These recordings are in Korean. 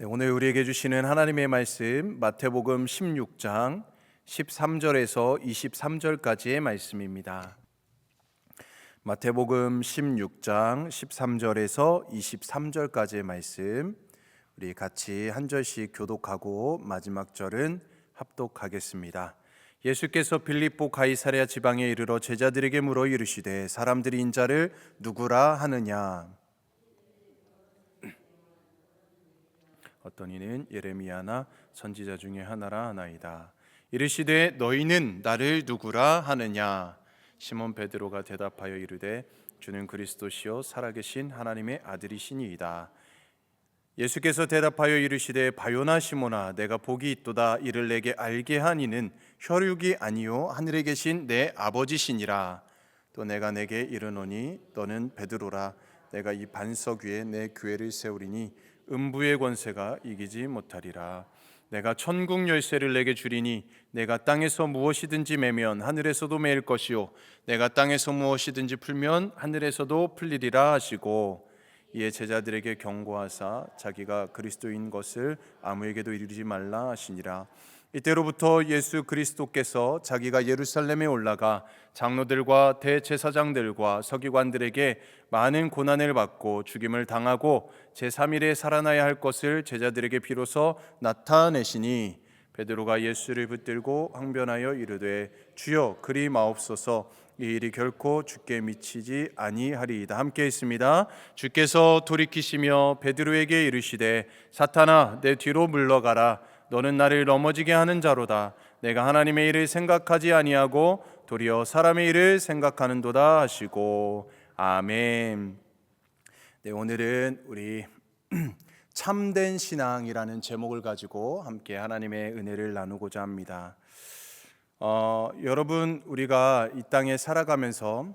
오늘 우리에게 주시는 하나님의 말씀 마태복음 16장 13절에서 23절까지의 말씀입니다. 마태복음 16장 13절에서 23절까지의 말씀, 우리 같이 한 절씩 교독하고 마지막 절은 합독하겠습니다. 예수께서 빌립보 가이사랴 지방에 이르러 제자들에게 물어 이르시되 사람들이 인자를 누구라 하느냐? 어떤 이는 예레미야나 선지자 중에 하나라 하나이다. 이르시되 너희는 나를 누구라 하느냐? 시몬 베드로가 대답하여 이르되 주는 그리스도시요 살아계신 하나님의 아들이시니이다. 예수께서 대답하여 이르시되 바요나 시몬아 내가 복이 있도다. 이를 내게 알게 한 이는 혈육이 아니요 하늘에 계신 내 아버지시니라. 또 내가 내게 이르노니 너는 베드로라. 내가 이 반석 위에 내 교회를 세우리니 음부의 권세가 이기지 못하리라. 내가 천국 열쇠를 내게 주리니 내가 땅에서 무엇이든지 매면 하늘에서도 매일 것이요 내가 땅에서 무엇이든지 풀면 하늘에서도 풀리리라 하시고, 이에 제자들에게 경고하사 자기가 그리스도인 것을 아무에게도 이르지 말라 하시니라. 이때로부터 예수 그리스도께서 자기가 예루살렘에 올라가 장로들과 대제사장들과 서기관들에게 많은 고난을 받고 죽임을 당하고 제3일에 살아나야 할 것을 제자들에게 비로소 나타내시니, 베드로가 예수를 붙들고 항변하여 이르되 주여 그리 마옵소서. 이 일이 결코 주께 미치지 아니하리이다. 함께 있습니다. 주께서 돌이키시며 베드로에게 이르시되 사탄아 내 뒤로 물러가라. 너는 나를 넘어지게 하는 자로다. 내가 하나님의 일을 생각하지 아니하고 도리어 사람의 일을 생각하는도다 하시고. 아멘. 네, 오늘은 우리 참된 신앙이라는 제목을 가지고 함께 하나님의 은혜를 나누고자 합니다. 여러분, 우리가 이 땅에 살아가면서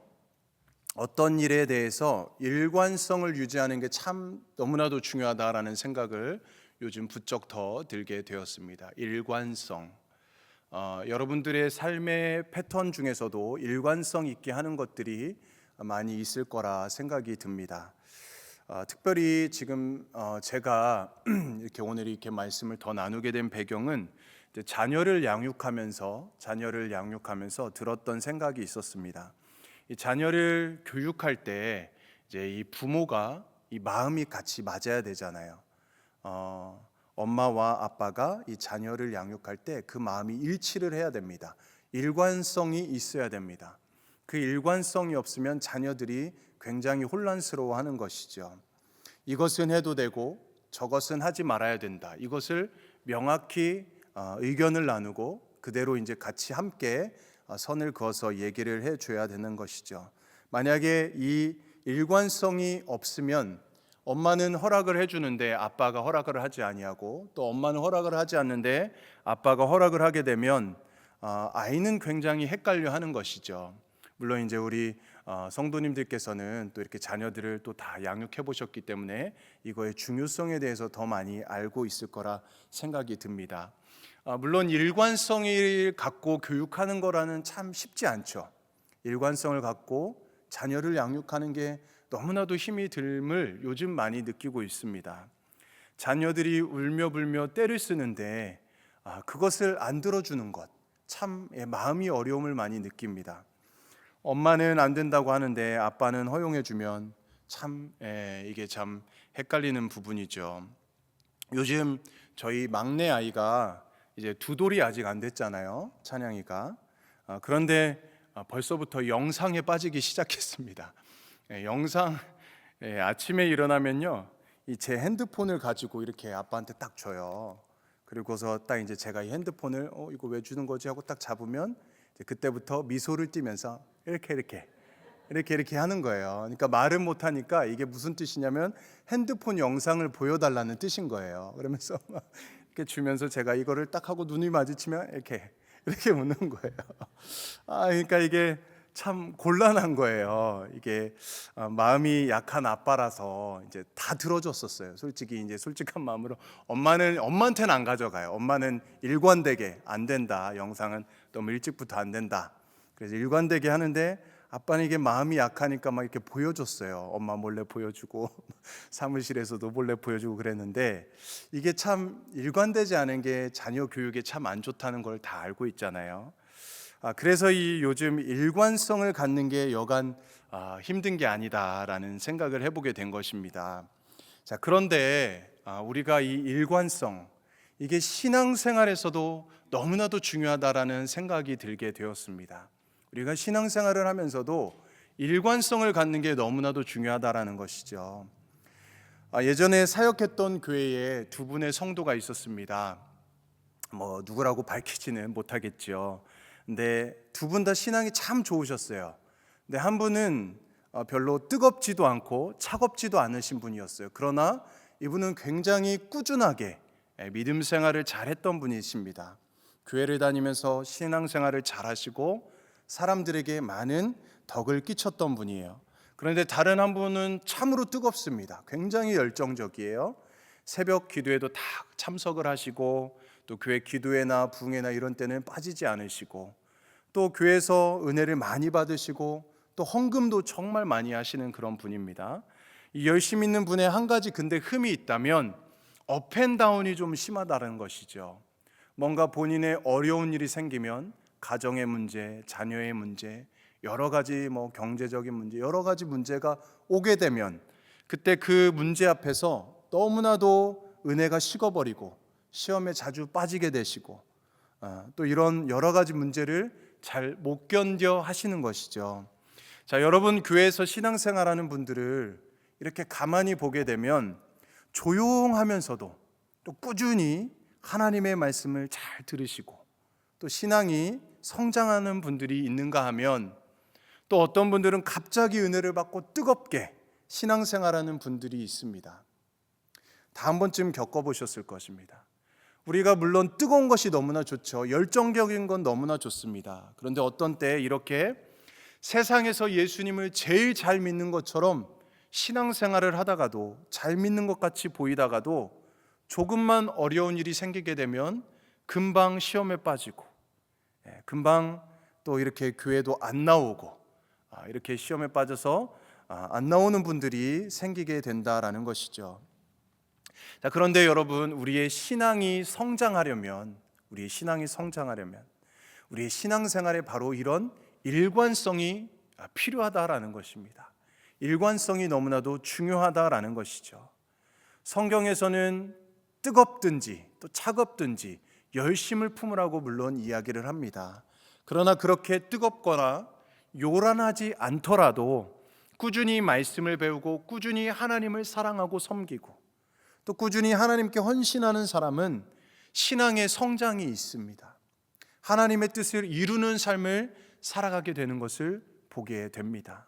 어떤 일에 대해서 일관성을 유지하는 게 참 너무나도 중요하다라는 생각을 요즘 부쩍 더 들게 되었습니다. 일관성. 여러분들의 삶의 패턴 중에서도 일관성 있게 하는 것들이 많이 있을 거라 생각이 듭니다. 특별히 지금 제가 이렇게 오늘 이렇게 말씀을 더 나누게 된 배경은 자녀를 양육하면서 들었던 생각이 있었습니다. 이 자녀를 교육할 때 이제 이 부모가 이 마음이 같이 맞아야 되잖아요. 엄마와 아빠가 이 자녀를 양육할 때 그 마음이 일치를 해야 됩니다. 일관성이 있어야 됩니다. 그 일관성이 없으면 자녀들이 굉장히 혼란스러워하는 것이죠. 이것은 해도 되고 저것은 하지 말아야 된다. 이것을 명확히 의견을 나누고 그대로 이제 같이 함께 선을 그어서 얘기를 해줘야 되는 것이죠. 만약에 이 일관성이 없으면 엄마는 허락을 해주는데 아빠가 허락을 하지 아니하고, 또 엄마는 허락을 하지 않는데 아빠가 허락을 하게 되면 아이는 굉장히 헷갈려하는 것이죠. 물론 이제 우리 성도님들께서는 또 이렇게 자녀들을 또 다 양육해 보셨기 때문에 이거의 중요성에 대해서 더 많이 알고 있을 거라 생각이 듭니다. 물론 일관성을 갖고 교육하는 거라는 참 쉽지 않죠. 일관성을 갖고 자녀를 양육하는 게 너무나도 힘이 듦을 요즘 많이 느끼고 있습니다. 자녀들이 울며 불며 때를 쓰는데 그것을 안 들어주는 것, 참 마음이 어려움을 많이 느낍니다. 엄마는 안 된다고 하는데 아빠는 허용해주면 참 이게 참 헷갈리는 부분이죠. 요즘 저희 막내 아이가 이제 2돌이 아직 안 됐잖아요, 찬양이가. 그런데 벌써부터 영상에 빠지기 시작했습니다. 영상, 아침에 일어나면요, 제 핸드폰을 가지고 이렇게 아빠한테 딱 줘요. 그리고서 딱 이제 제가 이 핸드폰을 이거 왜 주는 거지 하고 딱 잡으면 그때부터 미소를 띠면서 이렇게 하는 거예요. 그러니까 말은 못 하니까 이게 무슨 뜻이냐면 핸드폰 영상을 보여달라는 뜻인 거예요. 그러면서 이렇게 주면서 제가 이거를 딱 하고 눈이 마주치면 이렇게 웃는 거예요. 그러니까 이게 참 곤란한 거예요. 이게 마음이 약한 아빠라서 이제 다 들어줬었어요. 솔직히 이제 솔직한 마음으로 엄마한테는 안 가져가요. 엄마는 일관되게 안 된다. 영상은 너무 일찍부터 안 된다. 그래서 일관되게 하는데 아빠는 이게 마음이 약하니까 막 이렇게 보여줬어요. 엄마 몰래 보여주고 사무실에서도 몰래 보여주고 그랬는데, 이게 참 일관되지 않은 게 자녀 교육에 참 안 좋다는 걸 다 알고 있잖아요. 그래서 이 요즘 일관성을 갖는 게 여간 힘든 게 아니다라는 생각을 해보게 된 것입니다. 자, 그런데 우리가 이 일관성, 이게 신앙생활에서도 너무나도 중요하다라는 생각이 들게 되었습니다. 우리가 신앙생활을 하면서도 일관성을 갖는 게 너무나도 중요하다라는 것이죠. 예전에 사역했던 교회에 두 분의 성도가 있었습니다. 누구라고 밝히지는 못하겠죠. 근데 두 분 다 신앙이 참 좋으셨어요. 근데 한 분은 별로 뜨겁지도 않고 차갑지도 않으신 분이었어요. 그러나 이분은 굉장히 꾸준하게 믿음 생활을 잘했던 분이십니다. 교회를 다니면서 신앙생활을 잘하시고 사람들에게 많은 덕을 끼쳤던 분이에요. 그런데 다른 한 분은 참으로 뜨겁습니다. 굉장히 열정적이에요. 새벽 기도에도 다 참석을 하시고, 또 교회 기도회나 부흥회나 이런 때는 빠지지 않으시고, 또 교회에서 은혜를 많이 받으시고, 또 헌금도 정말 많이 하시는 그런 분입니다. 이 열심 있는 분의 한 가지 근데 흠이 있다면 업앤다운이 좀 심하다는 것이죠. 뭔가 본인의 어려운 일이 생기면 가정의 문제, 자녀의 문제, 여러 가지 경제적인 문제, 여러 가지 문제가 오게 되면 그때 그 문제 앞에서 너무나도 은혜가 식어버리고 시험에 자주 빠지게 되시고, 또 이런 여러 가지 문제를 잘 못 견뎌 하시는 것이죠. 자, 여러분 교회에서 신앙생활하는 분들을 이렇게 가만히 보게 되면 조용하면서도 또 꾸준히 하나님의 말씀을 잘 들으시고, 또 신앙이 성장하는 분들이 있는가 하면, 또 어떤 분들은 갑자기 은혜를 받고 뜨겁게 신앙생활하는 분들이 있습니다. 다 한 번쯤 겪어보셨을 것입니다. 우리가 물론 뜨거운 것이 너무나 좋죠. 열정적인 건 너무나 좋습니다. 그런데 어떤 때 이렇게 세상에서 예수님을 제일 잘 믿는 것처럼 신앙생활을 하다가도, 잘 믿는 것 같이 보이다가도 조금만 어려운 일이 생기게 되면 금방 시험에 빠지고, 금방 또 이렇게 교회도 안 나오고, 이렇게 시험에 빠져서 안 나오는 분들이 생기게 된다라는 것이죠. 자, 그런데 여러분, 우리의 신앙이 성장하려면 우리의 신앙생활에 바로 이런 일관성이 필요하다라는 것입니다. 일관성이 너무나도 중요하다라는 것이죠. 성경에서는 뜨겁든지 또 차갑든지 열심을 품으라고 물론 이야기를 합니다. 그러나 그렇게 뜨겁거나 요란하지 않더라도 꾸준히 말씀을 배우고, 꾸준히 하나님을 사랑하고 섬기고, 또 꾸준히 하나님께 헌신하는 사람은 신앙의 성장이 있습니다. 하나님의 뜻을 이루는 삶을 살아가게 되는 것을 보게 됩니다.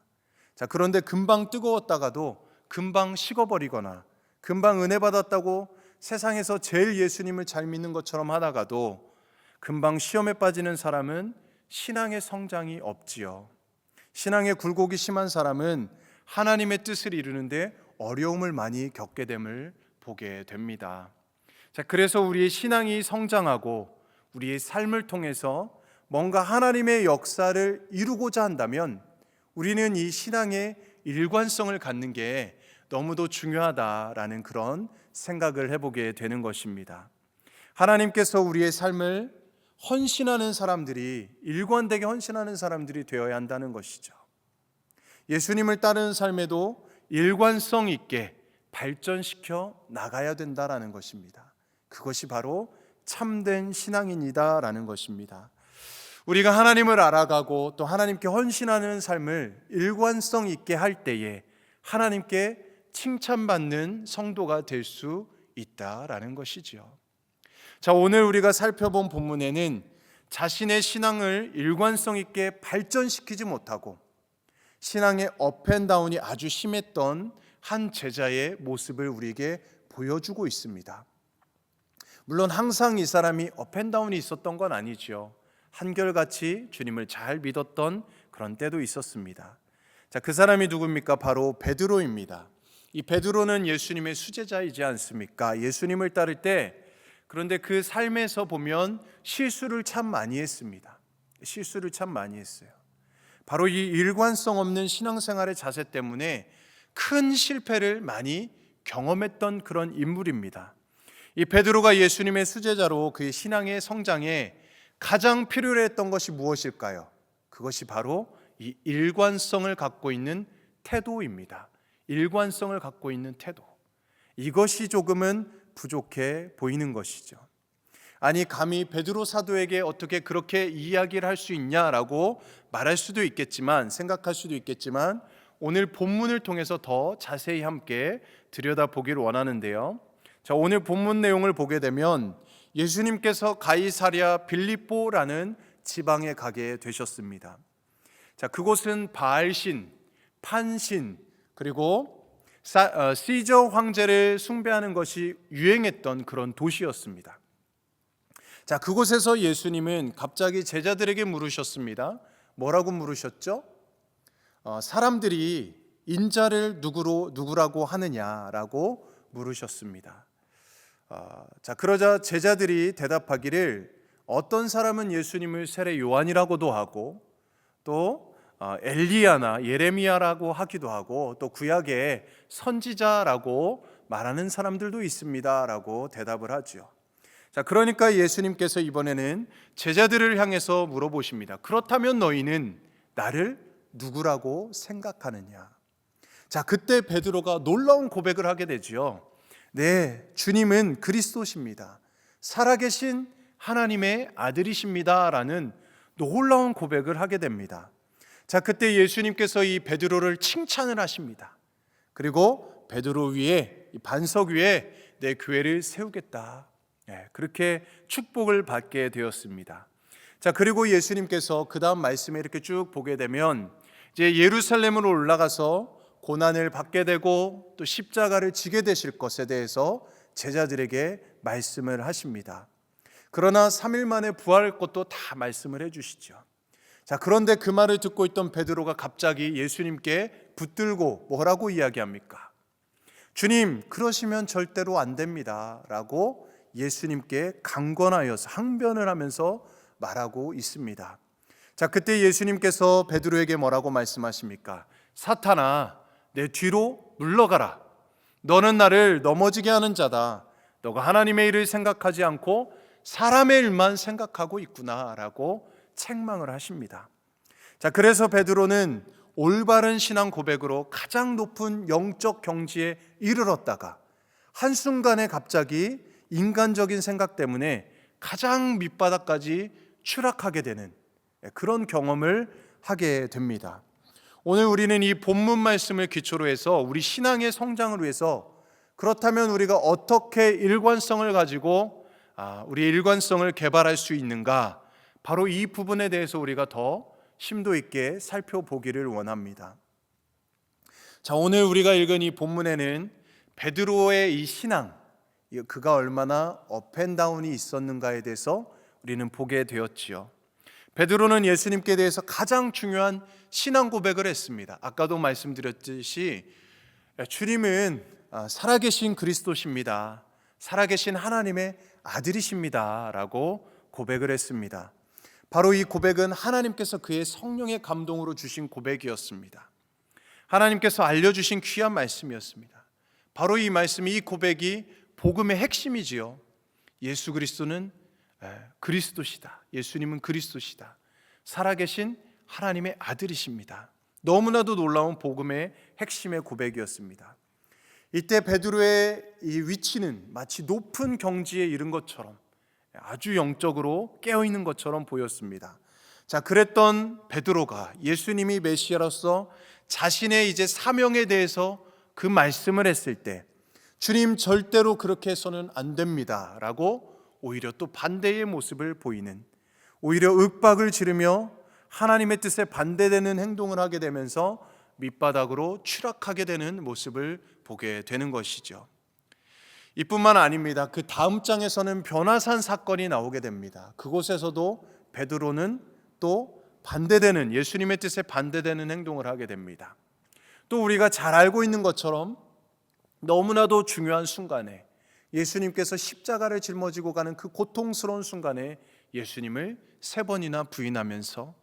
자, 그런데 금방 뜨거웠다가도 금방 식어버리거나, 금방 은혜 받았다고 세상에서 제일 예수님을 잘 믿는 것처럼 하다가도 금방 시험에 빠지는 사람은 신앙의 성장이 없지요. 신앙의 굴곡이 심한 사람은 하나님의 뜻을 이루는데 어려움을 많이 겪게 됨을 보게 됩니다. 자, 그래서 우리의 신앙이 성장하고 우리의 삶을 통해서 뭔가 하나님의 역사를 이루고자 한다면 우리는 이 신앙의 일관성을 갖는 게 너무도 중요하다라는 그런 생각을 해보게 되는 것입니다. 하나님께서 우리의 삶을 헌신하는 사람들이, 일관되게 헌신하는 사람들이 되어야 한다는 것이죠. 예수님을 따르는 삶에도 일관성 있게 발전시켜 나가야 된다라는 것입니다. 그것이 바로 참된 신앙인이다라는 것입니다. 우리가 하나님을 알아가고 또 하나님께 헌신하는 삶을 일관성 있게 할 때에 하나님께 칭찬받는 성도가 될 수 있다라는 것이지요. 자, 오늘 우리가 살펴본 본문에는 자신의 신앙을 일관성 있게 발전시키지 못하고 신앙의 업앤다운이 아주 심했던 한 제자의 모습을 우리에게 보여주고 있습니다. 물론 항상 이 사람이 업앤다운이 있었던 건 아니죠. 한결같이 주님을 잘 믿었던 그런 때도 있었습니다. 자, 그 사람이 누굽니까? 바로 베드로입니다. 이 베드로는 예수님의 수제자이지 않습니까? 예수님을 따를 때, 그런데 그 삶에서 보면 실수를 참 많이 했습니다. 실수를 참 많이 했어요. 바로 이 일관성 없는 신앙생활의 자세 때문에 큰 실패를 많이 경험했던 그런 인물입니다. 이 베드로가 예수님의 수제자로 그의 신앙의 성장에 가장 필요로 했던 것이 무엇일까요? 그것이 바로 이 일관성을 갖고 있는 태도입니다. 일관성을 갖고 있는 태도. 이것이 조금은 부족해 보이는 것이죠. 아니, 감히 베드로 사도에게 어떻게 그렇게 이야기를 할 수 있냐라고 말할 수도 있겠지만, 생각할 수도 있겠지만, 오늘 본문을 통해서 더 자세히 함께 들여다보기를 원하는데요. 자, 오늘 본문 내용을 보게 되면 예수님께서 가이사랴 빌립보라는 지방에 가게 되셨습니다. 자, 그곳은 바알신, 판신, 그리고 시저 황제를 숭배하는 것이 유행했던 그런 도시였습니다. 자, 그곳에서 예수님은 갑자기 제자들에게 물으셨습니다. 뭐라고 물으셨죠? 사람들이 인자를 누구라고 하느냐라고 물으셨습니다. 자, 그러자 제자들이 대답하기를 어떤 사람은 예수님을 세례 요한이라고도 하고 또 엘리야나 예레미야라고 하기도 하고 또 구약의 선지자라고 말하는 사람들도 있습니다라고 대답을 하죠. 자, 그러니까 예수님께서 이번에는 제자들을 향해서 물어보십니다. 그렇다면 너희는 나를 누구라고 생각하느냐? 자, 그때 베드로가 놀라운 고백을 하게 되지요. 네, 주님은 그리스도십니다. 살아계신 하나님의 아들이십니다라는 놀라운 고백을 하게 됩니다. 자, 그때 예수님께서 이 베드로를 칭찬을 하십니다. 그리고 베드로 위에, 이 반석 위에 내 교회를 세우겠다. 그렇게 축복을 받게 되었습니다. 자, 그리고 예수님께서 그 다음 말씀에 이렇게 쭉 보게 되면 이제 예루살렘으로 올라가서 고난을 받게 되고 또 십자가를 지게 되실 것에 대해서 제자들에게 말씀을 하십니다. 그러나 3일 만에 부활할 것도 다 말씀을 해주시죠. 자, 그런데 그 말을 듣고 있던 베드로가 갑자기 예수님께 붙들고 뭐라고 이야기합니까? 주님, 그러시면 절대로 안 됩니다 라고 예수님께 강권하여서 항변을 하면서 말하고 있습니다. 자, 그때 예수님께서 베드로에게 뭐라고 말씀하십니까? 사탄아, 내 뒤로 물러가라. 너는 나를 넘어지게 하는 자다. 너가 하나님의 일을 생각하지 않고 사람의 일만 생각하고 있구나 라고 책망을 하십니다. 자, 그래서 베드로는 올바른 신앙 고백으로 가장 높은 영적 경지에 이르렀다가 한순간에 갑자기 인간적인 생각 때문에 가장 밑바닥까지 추락하게 되는 그런 경험을 하게 됩니다. 오늘 우리는 이 본문 말씀을 기초로 해서 우리 신앙의 성장을 위해서 그렇다면 우리가 어떻게 일관성을 가지고 우리의 일관성을 개발할 수 있는가, 바로 이 부분에 대해서 우리가 더 심도 있게 살펴보기를 원합니다. 자, 오늘 우리가 읽은 이 본문에는 베드로의 이 신앙, 그가 얼마나 업앤다운이 있었는가에 대해서 우리는 보게 되었지요. 베드로는 예수님께 대해서 가장 중요한 신앙 고백을 했습니다. 아까도 말씀드렸듯이 주님은 살아계신 그리스도십니다. 살아계신 하나님의 아들이십니다 라고 고백을 했습니다. 바로 이 고백은 하나님께서 그의 성령의 감동으로 주신 고백이었습니다. 하나님께서 알려주신 귀한 말씀이었습니다. 바로 이 말씀이, 이 고백이 복음의 핵심이지요. 예수 그리스도는 그리스도시다. 예수님은 그리스도시다. 살아계신 하나님의 아들이십니다. 너무나도 놀라운 복음의 핵심의 고백이었습니다. 이때 베드로의 이 위치는 마치 높은 경지에 이른 것처럼 아주 영적으로 깨어있는 것처럼 보였습니다. 자, 그랬던 베드로가 예수님이 메시아로서 자신의 이제 사명에 대해서 그 말씀을 했을 때 주님, 절대로 그렇게 해서는 안 됩니다 라고 오히려 또 반대의 모습을 보이는, 오히려 윽박을 지르며 하나님의 뜻에 반대되는 행동을 하게 되면서 밑바닥으로 추락하게 되는 모습을 보게 되는 것이죠. 이뿐만 아닙니다. 그 다음 장에서는 변화산 사건이 나오게 됩니다. 그곳에서도 베드로는 또 반대되는, 예수님의 뜻에 반대되는 행동을 하게 됩니다. 또 우리가 잘 알고 있는 것처럼 너무나도 중요한 순간에 예수님께서 십자가를 짊어지고 가는 그 고통스러운 순간에 예수님을 3번이나 부인하면서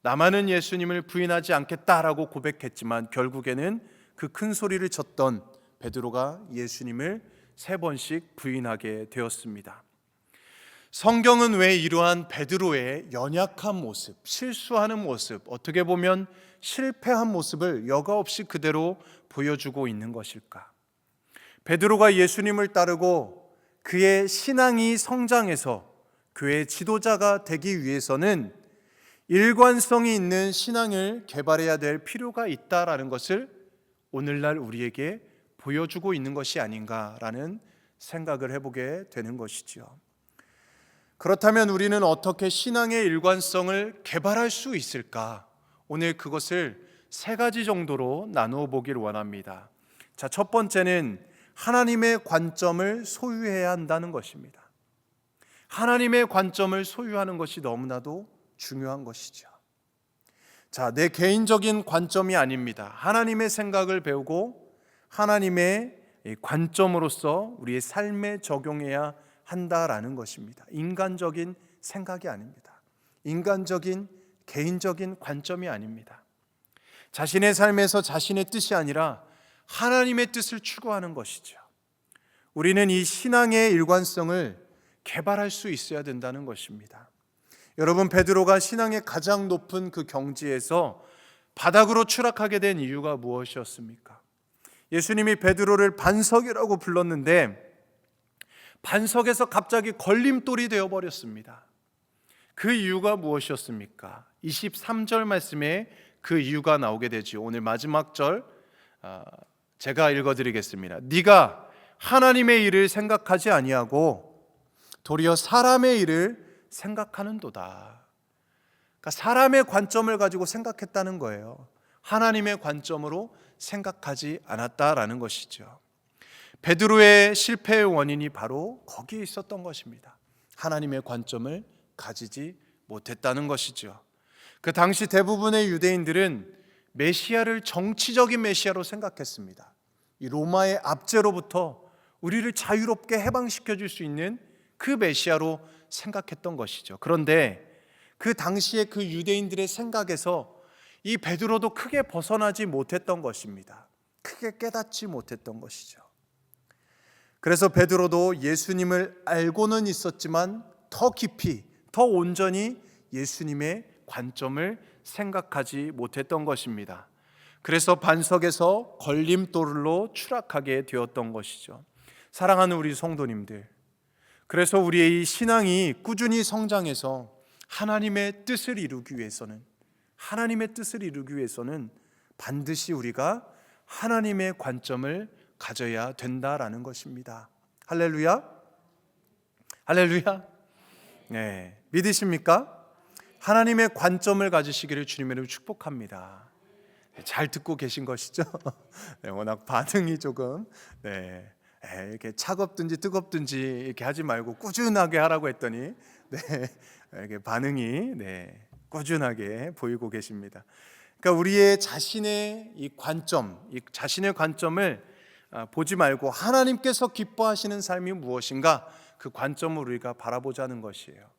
나만은 예수님을 부인하지 않겠다라고 고백했지만 결국에는 그 큰 소리를 쳤던 베드로가 예수님을 3번씩 부인하게 되었습니다. 성경은 왜 이러한 베드로의 연약한 모습, 실수하는 모습, 어떻게 보면 실패한 모습을 여과 없이 그대로 보여주고 있는 것일까? 베드로가 예수님을 따르고 그의 신앙이 성장해서 교회의 지도자가 되기 위해서는 일관성이 있는 신앙을 개발해야 될 필요가 있다라는 것을 오늘날 우리에게 보여주고 있는 것이 아닌가라는 생각을 해보게 되는 것이죠. 그렇다면 우리는 어떻게 신앙의 일관성을 개발할 수 있을까? 오늘 그것을 3가지 정도로 나누어 보길 원합니다. 자, 첫 번째는 하나님의 관점을 소유해야 한다는 것입니다. 하나님의 관점을 소유하는 것이 너무나도 중요한 것이죠. 자, 내 개인적인 관점이 아닙니다. 하나님의 생각을 배우고 하나님의 관점으로서 우리의 삶에 적용해야 한다라는 것입니다. 인간적인 생각이 아닙니다. 인간적인 개인적인 관점이 아닙니다. 자신의 삶에서 자신의 뜻이 아니라 하나님의 뜻을 추구하는 것이죠. 우리는 이 신앙의 일관성을 개발할 수 있어야 된다는 것입니다. 여러분, 베드로가 신앙의 가장 높은 그 경지에서 바닥으로 추락하게 된 이유가 무엇이었습니까? 예수님이 베드로를 반석이라고 불렀는데 반석에서 갑자기 걸림돌이 되어버렸습니다. 그 이유가 무엇이었습니까? 23절 말씀에 그 이유가 나오게 되죠. 오늘 마지막 절 제가 읽어드리겠습니다. 네가 하나님의 일을 생각하지 아니하고 도리어 사람의 일을 생각하는도다. 그러니까 사람의 관점을 가지고 생각했다는 거예요. 하나님의 관점으로 생각하지 않았다라는 것이죠. 베드로의 실패의 원인이 바로 거기에 있었던 것입니다. 하나님의 관점을 가지지 못했다는 것이죠. 그 당시 대부분의 유대인들은 메시아를 정치적인 메시아로 생각했습니다. 이 로마의 압제로부터 우리를 자유롭게 해방시켜 줄 수 있는 그 메시아로 생각했던 것이죠. 그런데 그 당시에 그 유대인들의 생각에서 이 베드로도 크게 벗어나지 못했던 것입니다. 크게 깨닫지 못했던 것이죠. 그래서 베드로도 예수님을 알고는 있었지만 더 깊이, 더 온전히 예수님의 관점을 생각하지 못했던 것입니다. 그래서 반석에서 걸림돌로 추락하게 되었던 것이죠. 사랑하는 우리 성도님들, 그래서 우리의 이 신앙이 꾸준히 성장해서 하나님의 뜻을 이루기 위해서는 반드시 우리가 하나님의 관점을 가져야 된다라는 것입니다. 할렐루야. 할렐루야. 네, 믿으십니까? 하나님의 관점을 가지시기를 주님으로 축복합니다. 잘 듣고 계신 것이죠? 네, 워낙 반응이 조금 이렇게 차갑든지 뜨겁든지 이렇게 하지 말고 꾸준하게 하라고 했더니 이렇게 반응이 꾸준하게 보이고 계십니다. 그러니까 우리의 자신의 이 관점, 이 자신의 관점을 보지 말고 하나님께서 기뻐하시는 삶이 무엇인가 그 관점을 우리가 바라보자는 것이에요.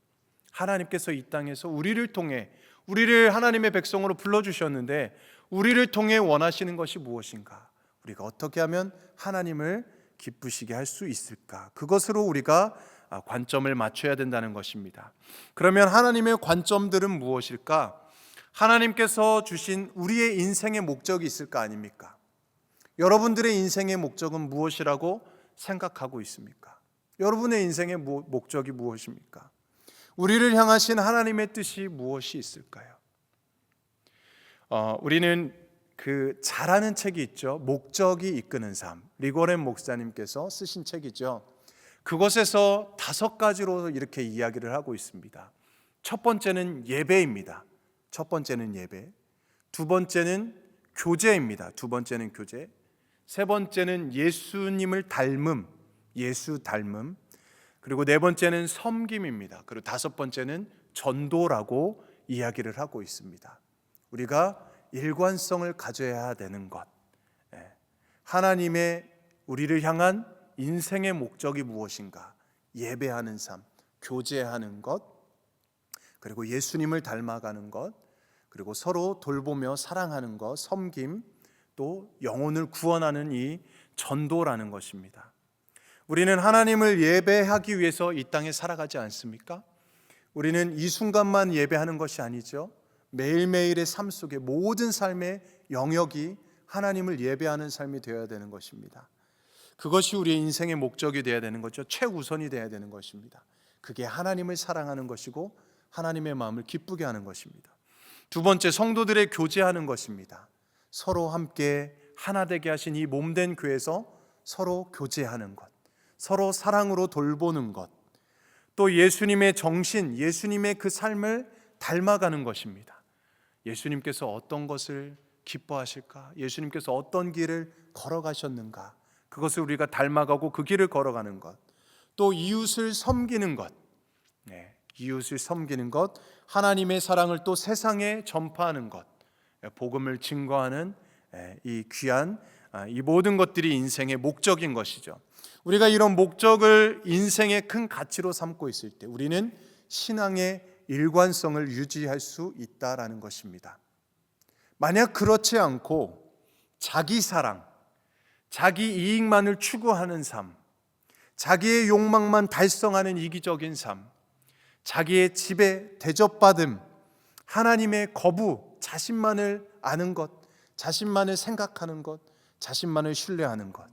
하나님께서 이 땅에서 우리를 통해 우리를 하나님의 백성으로 불러주셨는데 우리를 통해 원하시는 것이 무엇인가, 우리가 어떻게 하면 하나님을 기쁘시게 할 수 있을까, 그것으로 우리가 관점을 맞춰야 된다는 것입니다. 그러면 하나님의 관점들은 무엇일까? 하나님께서 주신 우리의 인생의 목적이 있을 거 아닙니까? 여러분들의 인생의 목적은 무엇이라고 생각하고 있습니까? 여러분의 인생의 목적이 무엇입니까? 우리를 향하신 하나님의 뜻이 무엇이 있을까요? 우리는 그 잘하는 책이 있죠. 목적이 이끄는 삶, 리고렌 목사님께서 쓰신 책이죠. 그것에서 5가지로 이렇게 이야기를 하고 있습니다. 첫 번째는 예배입니다. 첫 번째는 예배. 두 번째는 교제입니다. 두 번째는 교제. 세 번째는 예수님을 닮음, 예수 닮음. 그리고 네 번째는 섬김입니다. 그리고 5번째는 전도라고 이야기를 하고 있습니다. 우리가 일관성을 가져야 되는 것, 하나님의 우리를 향한 인생의 목적이 무엇인가, 예배하는 삶, 교제하는 것, 그리고 예수님을 닮아가는 것, 그리고 서로 돌보며 사랑하는 것, 섬김, 또 영혼을 구원하는 이 전도라는 것입니다. 우리는 하나님을 예배하기 위해서 이 땅에 살아가지 않습니까? 우리는 이 순간만 예배하는 것이 아니죠. 매일매일의 삶 속에 모든 삶의 영역이 하나님을 예배하는 삶이 되어야 되는 것입니다. 그것이 우리의 인생의 목적이 되어야 되는 거죠. 최우선이 되어야 되는 것입니다. 그게 하나님을 사랑하는 것이고 하나님의 마음을 기쁘게 하는 것입니다. 두 번째, 성도들의 교제하는 것입니다. 서로 함께 하나 되게 하신 이 몸된 교회에서 서로 교제하는 것, 서로 사랑으로 돌보는 것, 또 예수님의 정신, 예수님의 그 삶을 닮아가는 것입니다. 예수님께서 어떤 것을 기뻐하실까? 예수님께서 어떤 길을 걸어가셨는가? 그것을 우리가 닮아가고 그 길을 걸어가는 것, 또 이웃을 섬기는 것, 이웃을 섬기는 것, 하나님의 사랑을 또 세상에 전파하는 것, 복음을 증거하는 이 귀한 이 모든 것들이 인생의 목적인 것이죠. 우리가 이런 목적을 인생의 큰 가치로 삼고 있을 때 우리는 신앙의 일관성을 유지할 수 있다라는 것입니다. 만약 그렇지 않고 자기 사랑, 자기 이익만을 추구하는 삶, 자기의 욕망만 달성하는 이기적인 삶, 자기의 지배 대접받음, 하나님의 거부, 자신만을 아는 것, 자신만을 생각하는 것, 자신만을 신뢰하는 것,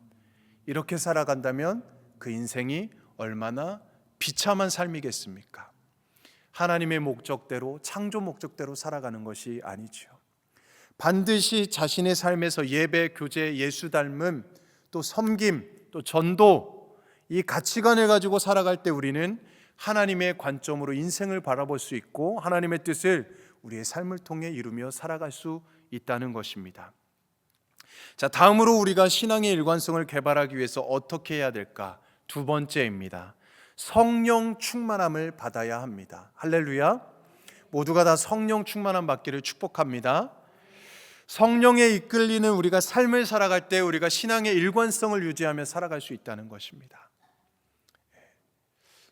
이렇게 살아간다면 그 인생이 얼마나 비참한 삶이겠습니까? 하나님의 목적대로, 창조 목적대로 살아가는 것이 아니죠. 반드시 자신의 삶에서 예배, 교제, 예수 닮음, 또 섬김, 또 전도, 이 가치관을 가지고 살아갈 때 우리는 하나님의 관점으로 인생을 바라볼 수 있고 하나님의 뜻을 우리의 삶을 통해 이루며 살아갈 수 있다는 것입니다. 자, 다음으로 우리가 신앙의 일관성을 개발하기 위해서 어떻게 해야 될까? 두 번째입니다. 성령 충만함을 받아야 합니다. 할렐루야. 모두가 다 성령 충만함 받기를 축복합니다. 성령에 이끌리는 우리가 삶을 살아갈 때 우리가 신앙의 일관성을 유지하며 살아갈 수 있다는 것입니다.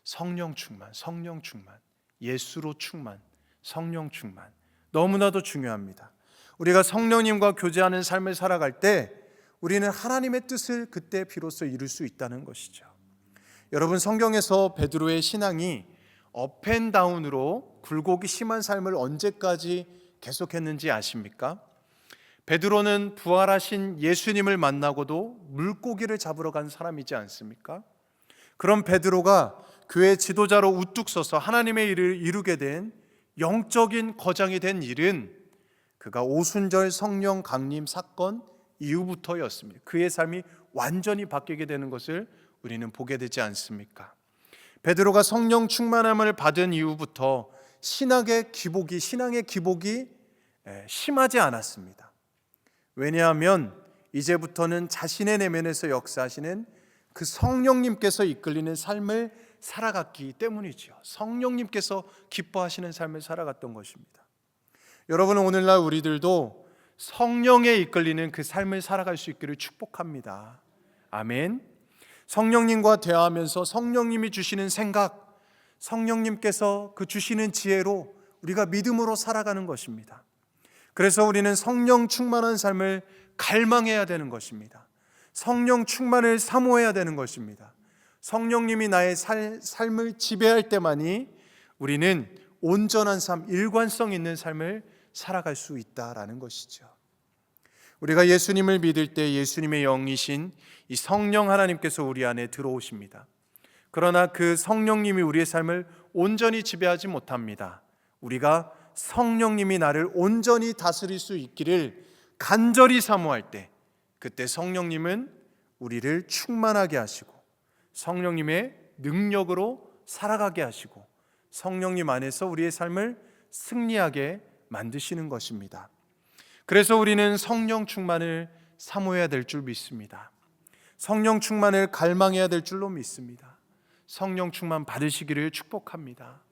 성령 충만, 성령 충만, 예수로 충만, 성령 충만, 너무나도 중요합니다. 우리가 성령님과 교제하는 삶을 살아갈 때 우리는 하나님의 뜻을 그때 비로소 이룰 수 있다는 것이죠. 여러분, 성경에서 베드로의 신앙이 업앤다운으로 굴곡이 심한 삶을 언제까지 계속했는지 아십니까? 베드로는 부활하신 예수님을 만나고도 물고기를 잡으러 간 사람이지 않습니까? 그런 베드로가 교회 지도자로 우뚝 서서 하나님의 일을 이루게 된 영적인 거장이 된 일은 그가 오순절 성령 강림 사건 이후부터였습니다. 그의 삶이 완전히 바뀌게 되는 것을 우리는 보게 되지 않습니까? 베드로가 성령 충만함을 받은 이후부터 신앙의 기복이 심하지 않았습니다. 왜냐하면 이제부터는 자신의 내면에서 역사하시는 그 성령님께서 이끌리는 삶을 살아갔기 때문이죠. 성령님께서 기뻐하시는 삶을 살아갔던 것입니다. 여러분, 오늘날 우리들도 성령에 이끌리는 그 삶을 살아갈 수 있기를 축복합니다. 아멘. 성령님과 대화하면서 성령님이 주시는 생각, 성령님께서 그 주시는 지혜로 우리가 믿음으로 살아가는 것입니다. 그래서 우리는 성령 충만한 삶을 갈망해야 되는 것입니다. 성령 충만을 사모해야 되는 것입니다. 성령님이 나의 삶을 지배할 때만이 우리는 온전한 삶, 일관성 있는 삶을 살아갈 수 있다라는 것이죠. 우리가 예수님을 믿을 때 예수님의 영이신 이 성령 하나님께서 우리 안에 들어오십니다. 그러나 그 성령님이 우리의 삶을 온전히 지배하지 못합니다. 우리가 성령님이 나를 온전히 다스릴 수 있기를 간절히 사모할 때, 그때 성령님은 우리를 충만하게 하시고 성령님의 능력으로 살아가게 하시고 성령님 안에서 우리의 삶을 승리하게 만드시는 것입니다. 그래서 우리는 성령 충만을 사모해야 될 줄 믿습니다. 성령 충만을 갈망해야 될 줄로 믿습니다. 성령 충만 받으시기를 축복합니다.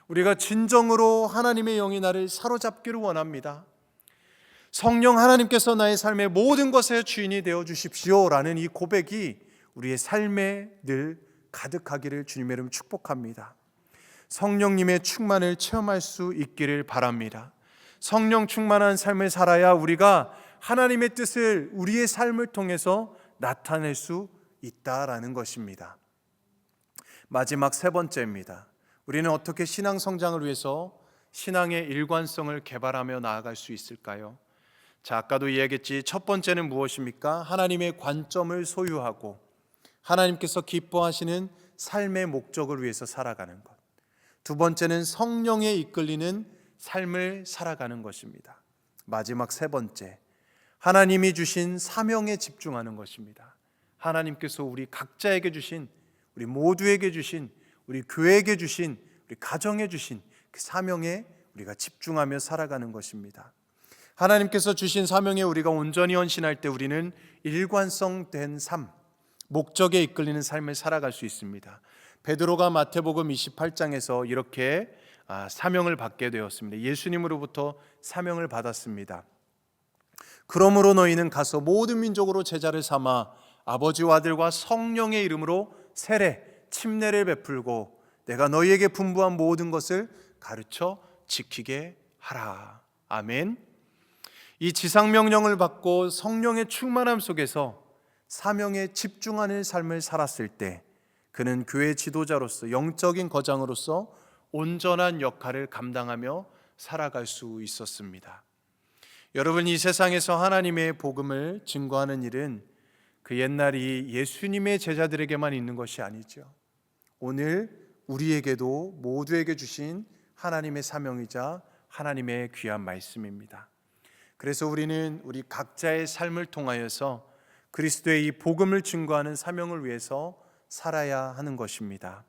우리가 진정으로 하나님의 영이 나를 사로잡기를 원합니다. 성령 하나님께서 나의 삶의 모든 것의 주인이 되어 주십시오라는 이 고백이 우리의 삶에 늘 가득하기를 주님의 이름 축복합니다. 성령님의 충만을 체험할 수 있기를 바랍니다. 성령 충만한 삶을 살아야 우리가 하나님의 뜻을 우리의 삶을 통해서 나타낼 수 있다라는 것입니다. 마지막 세 번째입니다. 우리는 어떻게 신앙 성장을 위해서 신앙의 일관성을 개발하며 나아갈 수 있을까요? 자, 아까도 이야기했지. 첫 번째는 무엇입니까? 하나님의 관점을 소유하고 하나님께서 기뻐하시는 삶의 목적을 위해서 살아가는 것. 두 번째는 성령에 이끌리는 삶을 살아가는 것입니다. 마지막 세 번째, 하나님이 주신 사명에 집중하는 것입니다. 하나님께서 우리 각자에게 주신, 우리 모두에게 주신, 우리 교회에게 주신, 우리 가정에 주신 그 사명에 우리가 집중하며 살아가는 것입니다. 하나님께서 주신 사명에 우리가 온전히 헌신할 때 우리는 일관성된 삶, 목적에 이끌리는 삶을 살아갈 수 있습니다. 베드로가 마태복음 28장에서 이렇게 사명을 받게 되었습니다. 예수님으로부터 사명을 받았습니다. 그러므로 너희는 가서 모든 민족으로 제자를 삼아 아버지와 아들과 성령의 이름으로 세례, 침례를 베풀고 내가 너희에게 분부한 모든 것을 가르쳐 지키게 하라. 아멘. 이 지상명령을 받고 성령의 충만함 속에서 사명에 집중하는 삶을 살았을 때 그는 교회 지도자로서 영적인 거장으로서 온전한 역할을 감당하며 살아갈 수 있었습니다. 여러분, 이 세상에서 하나님의 복음을 증거하는 일은 그 옛날이 예수님의 제자들에게만 있는 것이 아니죠. 오늘 우리에게도 모두에게 주신 하나님의 사명이자 하나님의 귀한 말씀입니다. 그래서 우리는 우리 각자의 삶을 통하여서 그리스도의 이 복음을 증거하는 사명을 위해서 살아야 하는 것입니다.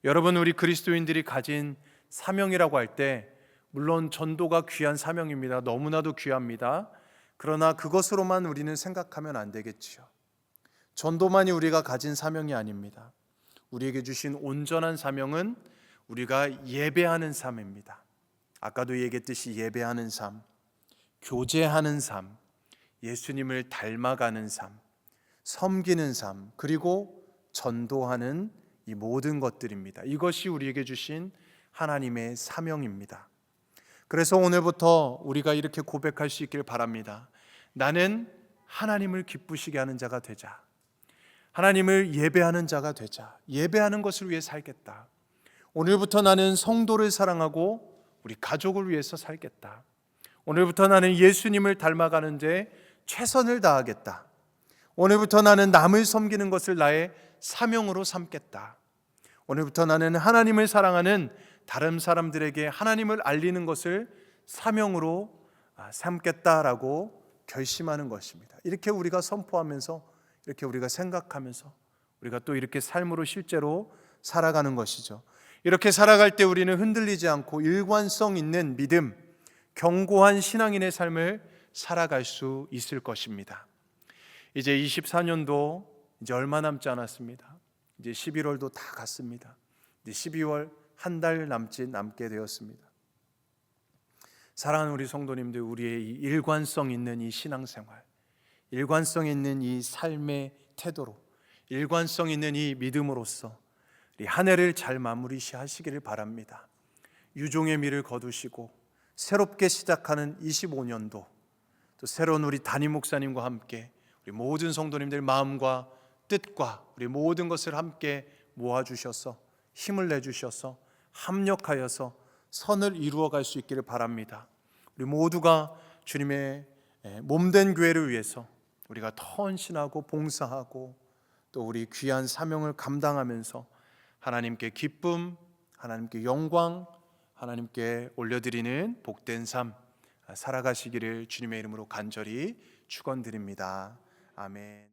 여러분, 우리 그리스도인들이 가진 사명이라고 할 때 물론 전도가 귀한 사명입니다. 너무나도 귀합니다. 그러나 그것으로만 우리는 생각하면 안 되겠지요. 전도만이 우리가 가진 사명이 아닙니다. 우리에게 주신 온전한 사명은 우리가 예배하는 삶입니다. 아까도 얘기했듯이 예배하는 삶, 교제하는 삶, 예수님을 닮아가는 삶, 섬기는 삶, 그리고 전도하는 이 모든 것들입니다. 이것이 우리에게 주신 하나님의 사명입니다. 그래서 오늘부터 우리가 이렇게 고백할 수 있길 바랍니다. 나는 하나님을 기쁘시게 하는 자가 되자. 하나님을 예배하는 자가 되자. 예배하는 것을 위해 살겠다. 오늘부터 나는 성도를 사랑하고 우리 가족을 위해서 살겠다. 오늘부터 나는 예수님을 닮아가는 데 최선을 다하겠다. 오늘부터 나는 남을 섬기는 것을 나의 사명으로 삼겠다. 오늘부터 나는 하나님을 사랑하는 다른 사람들에게 하나님을 알리는 것을 사명으로 삼겠다라고 결심하는 것입니다. 이렇게 우리가 선포하면서, 이렇게 우리가 생각하면서 우리가 또 이렇게 삶으로 실제로 살아가는 것이죠. 이렇게 살아갈 때 우리는 흔들리지 않고 일관성 있는 믿음, 견고한 신앙인의 삶을 살아갈 수 있을 것입니다. 이제 24년도 이제 얼마 남지 않았습니다. 이제 11월도 다 갔습니다. 이제 12월 한 달 남게 되었습니다. 사랑하는 우리 성도님들, 우리의 이 일관성 있는 이 신앙생활, 일관성 있는 이 삶의 태도로, 일관성 있는 이 믿음으로써 우리 한 해를 잘 마무리하시기를 바랍니다. 유종의 미를 거두시고 새롭게 시작하는 25년도 또 새로운 우리 담임 목사님과 함께 우리 모든 성도님들 마음과 뜻과 우리 모든 것을 함께 모아주셔서 힘을 내주셔서 합력하여서 선을 이루어갈 수 있기를 바랍니다. 우리 모두가 주님의 몸된 교회를 위해서 우리가 더 헌신하고 봉사하고 또 우리 귀한 사명을 감당하면서 하나님께 기쁨, 하나님께 영광, 하나님께 올려드리는 복된 삶 살아가시기를 주님의 이름으로 간절히 축원드립니다. 아멘.